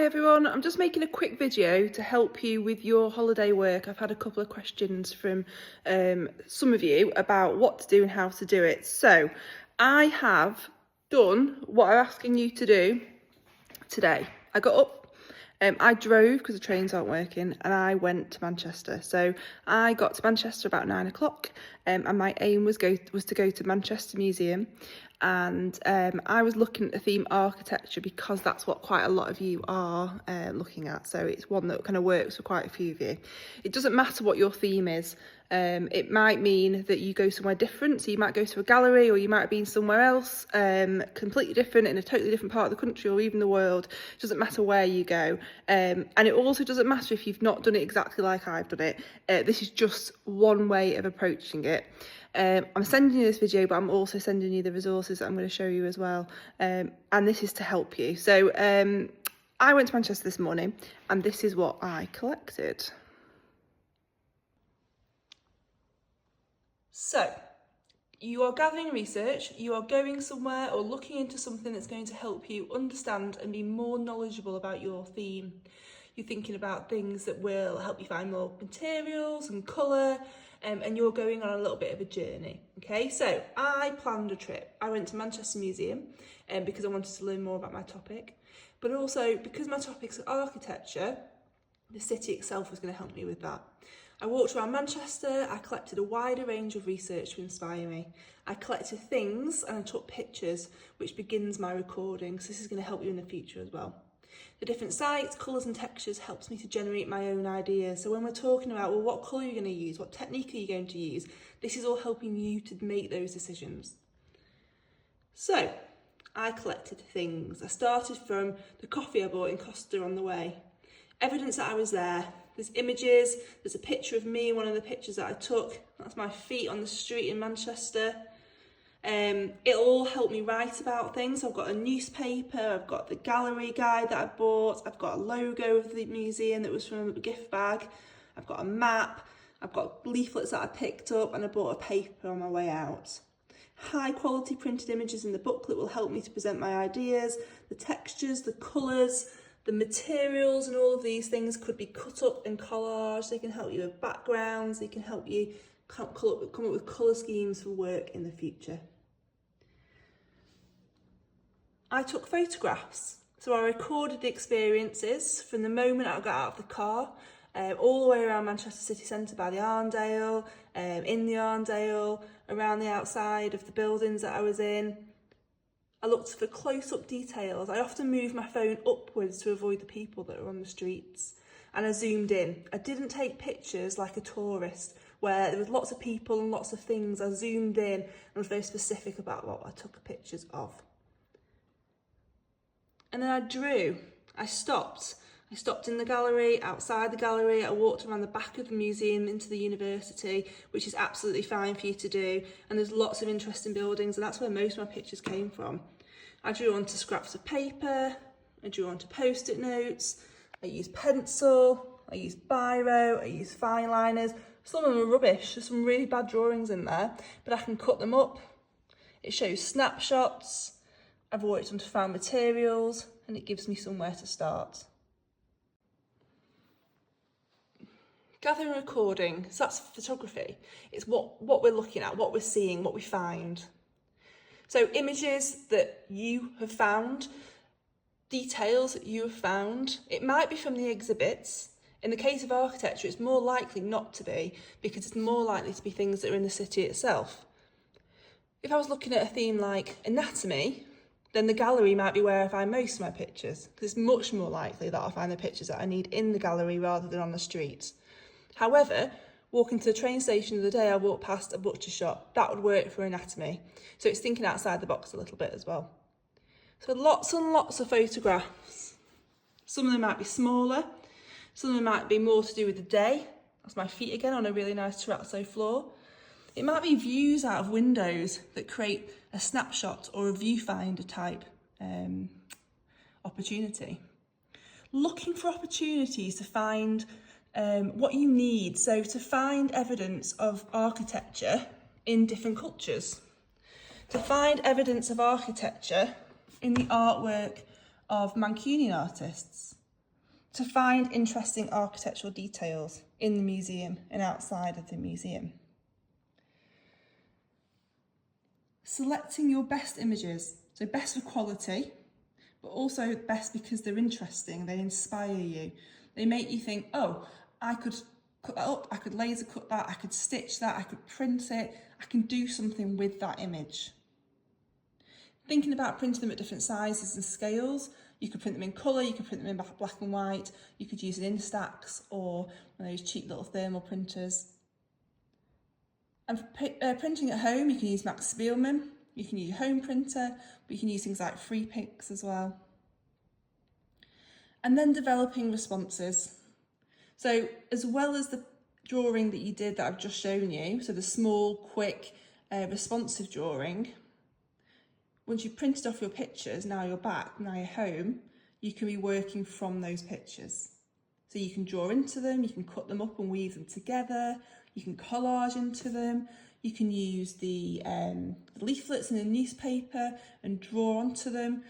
Hi everyone, I'm just making a quick video to help you with your holiday work. I've had a couple of questions from some of you about what to do and how to do it. So I have done what I'm asking you to do today. I got up, I drove because the trains aren't working, and I went to Manchester. So I got to Manchester about 9 o'clock, and my aim was to go to Manchester Museum. And I was looking at the theme architecture because that's what quite a lot of you are looking at. So it's one that kind of works for quite a few of you. It doesn't matter what your theme is. It might mean that you go somewhere different. So you might go to a gallery, or you might have been somewhere else completely different in a totally different part of the country or even the world. It doesn't matter where you go. And it also doesn't matter if you've not done it exactly like I've done it. This is just one way of approaching it. I'm sending you this video, but I'm also sending you the resources that I'm going to show you as well. And this is to help you. So I went to Manchester this morning, and this is what I collected. So you are gathering research, you are going somewhere or looking into something that's going to help you understand and be more knowledgeable about your theme. You're thinking about things that will help you find more materials and colour, and you're going on a little bit of a journey. Okay, so I planned a trip. I went to Manchester Museum because I wanted to learn more about my topic, but also because my topic's architecture, the city itself was going to help me with that. I walked around Manchester, I collected a wider range of research to inspire me. I collected things and I took pictures, which begins my recording, so this is going to help you in the future as well. The different sites, colours and textures helps me to generate my own ideas. So when we're talking about, well, what colour are you going to use? What technique are you going to use? This is all helping you to make those decisions. So I collected things. I started from the coffee I bought in Costa on the way. Evidence that I was there. There's images, there's a picture of me, one of the pictures that I took. That's my feet on the street in Manchester. It'll all help me write about things. I've got a newspaper, I've got the gallery guide that I bought, I've got a logo of the museum that was from a gift bag, I've got a map, I've got leaflets that I picked up, and I bought a paper on my way out. High quality printed images in the booklet will help me to present my ideas. The textures, the colours, the materials and all of these things could be cut up in collage. They can help you with backgrounds, they can help you come up with colour schemes for work in the future. I took photographs, so I recorded the experiences from the moment I got out of the car, all the way around Manchester city centre by the Arndale, in the Arndale, around the outside of the buildings that I was in. I looked for close-up details. I often moved my phone upwards to avoid the people that were on the streets, and I zoomed in. I didn't take pictures like a tourist, where there was lots of people and lots of things. I zoomed in and was very specific about what I took pictures of. And then I drew. I stopped in the gallery, outside the gallery. I walked around the back of the museum into the university, which is absolutely fine for you to do. And there's lots of interesting buildings, and that's where most of my pictures came from. I drew onto scraps of paper, I drew onto post-it notes, I used pencil, I used biro, I used fine liners. Some of them are rubbish, there's some really bad drawings in there, but I can cut them up. It shows snapshots, I've worked onto found materials, and it gives me somewhere to start. Gathering and recording, so that's photography. It's what we're looking at, what we're seeing, what we find. So images that you have found, details that you have found. It might be from the exhibits. In the case of architecture, it's more likely not to be, because it's more likely to be things that are in the city itself. If I was looking at a theme like anatomy, then the gallery might be where I find most of my pictures, because it's much more likely that I'll find the pictures that I need in the gallery rather than on the street. However, walking to the train station the other day, I walked past a butcher shop. That would work for anatomy. So it's thinking outside the box a little bit as well. So lots and lots of photographs. Some of them might be smaller. Some of them might be more to do with the day. That's my feet again on a really nice terrazzo floor. It might be views out of windows that create a snapshot or a viewfinder type opportunity. Looking for opportunities to find what you need. So to find evidence of architecture in different cultures. To find evidence of architecture in the artwork of Mancunian artists. to find interesting architectural details in the museum and outside of the museum. Selecting your best images, so best for quality, but also best because they're interesting, they inspire you. They make you think, oh, I could cut that up, I could laser cut that, I could stitch that, I could print it, I can do something with that image. Thinking about printing them at different sizes and scales, you could print them in colour, you could print them in black and white, you could use an Instax or one of those cheap little thermal printers. And for printing at home, you can use Max Spielmann, you can use your home printer, but you can use things like FreePix as well. And then developing responses. So as well as the drawing that you did that I've just shown you, so the small, quick, responsive drawing, once you've printed off your pictures, now you're back, now you're home, you can be working from those pictures. So you can draw into them, you can cut them up and weave them together, you can collage into them, you can use the leaflets in the newspaper and draw onto them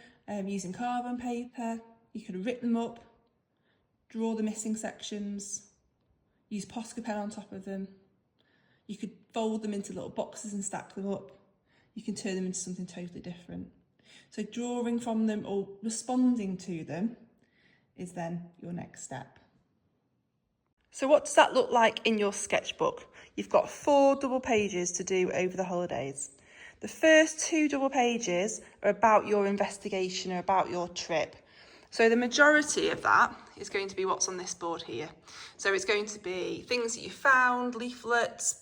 using carbon paper. You could rip them up, draw the missing sections, use Posca pen on top of them. You could fold them into little boxes and stack them up. You can turn them into something totally different. So drawing from them or responding to them is then your next step. So what does that look like in your sketchbook? You've got 4 double pages to do over the holidays. The first 2 double pages are about your investigation or about your trip. So the majority of that is going to be what's on this board here. So it's going to be things that you found, leaflets,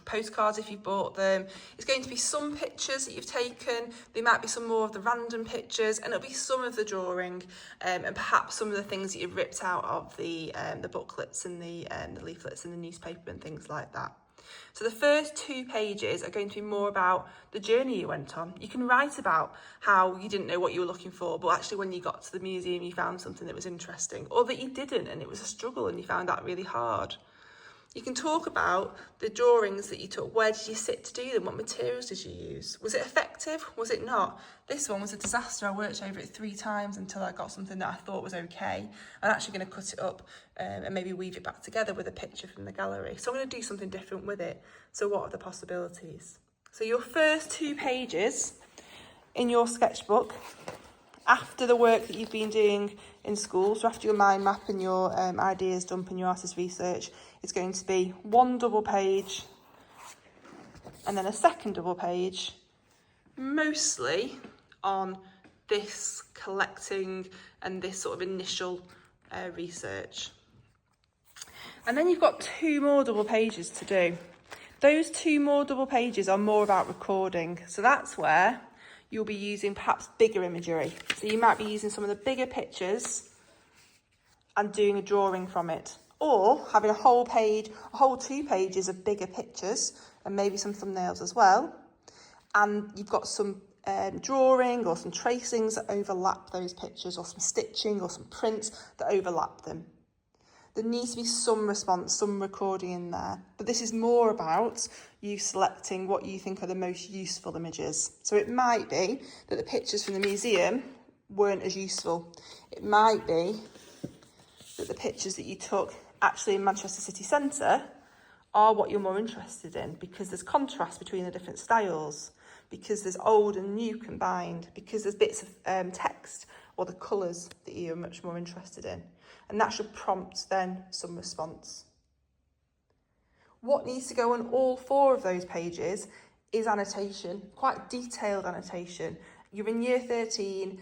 postcards if you bought them. It's going to be some pictures that you've taken. There might be some more of the random pictures, and it'll be some of the drawing, and perhaps some of the things that you've ripped out of the booklets and the leaflets in the newspaper and things like that. So the first 2 pages are going to be more about the journey you went on. You can write about how you didn't know what you were looking for, but actually when you got to the museum you found something that was interesting, or that you didn't and it was a struggle and you found that really hard. You can talk about the drawings that you took. Where did you sit to do them? What materials did you use? Was it effective? Was it not? This one was a disaster. I worked over it 3 times until I got something that I thought was okay. I'm actually going to cut it up and maybe weave it back together with a picture from the gallery. So I'm going to do something different with it. So what are the possibilities? So your first 2 pages in your sketchbook, after the work that you've been doing in school, so after your mind map and your ideas dump and your artist research, it's going to be 1 double page and then a second double page, mostly on this collecting and this sort of initial research. And then you've got 2 more double pages to do. Those 2 more double pages are more about recording. So that's where you'll be using perhaps bigger imagery. So you might be using some of the bigger pictures and doing a drawing from it, or having a whole 2 pages of bigger pictures and maybe some thumbnails as well. And you've got some drawing or some tracings that overlap those pictures, or some stitching or some prints that overlap them. There needs to be some response, some recording in there. But this is more about you selecting what you think are the most useful images. So it might be that the pictures from the museum weren't as useful. It might be that the pictures that you took actually in Manchester City Centre are what you're more interested in, because there's contrast between the different styles, because there's old and new combined, because there's bits of text or the colours that you're much more interested in. And that should prompt then some response. What needs to go on all 4 of those pages is annotation, quite detailed annotation. You're in year 13.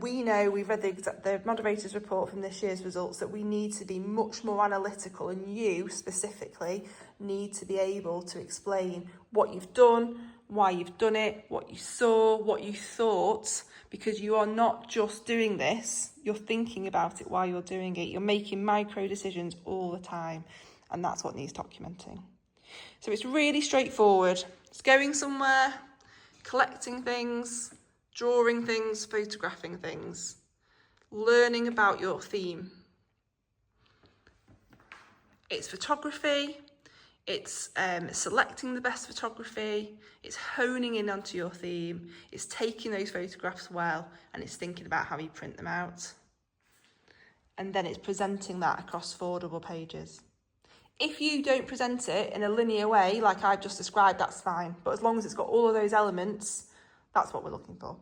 We know, we've read the moderator's report from this year's results, that we need to be much more analytical, and you specifically need to be able to explain what you've done, why you've done it, what you saw, what you thought, because you are not just doing this, you're thinking about it while you're doing it. You're making micro decisions all the time, and that's what needs documenting. So it's really straightforward. It's going somewhere, collecting things, drawing things, photographing things, learning about your theme. It's photography, it's selecting the best photography, it's honing in onto your theme, it's taking those photographs well, and it's thinking about how you print them out. and then it's presenting that across 4 double pages. If you don't present it in a linear way, like I've just described, that's fine. But as long as it's got all of those elements, that's what we're looking for.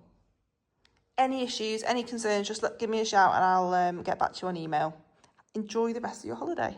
Any issues, any concerns, just give me a shout and I'll get back to you on email. Enjoy the rest of your holiday.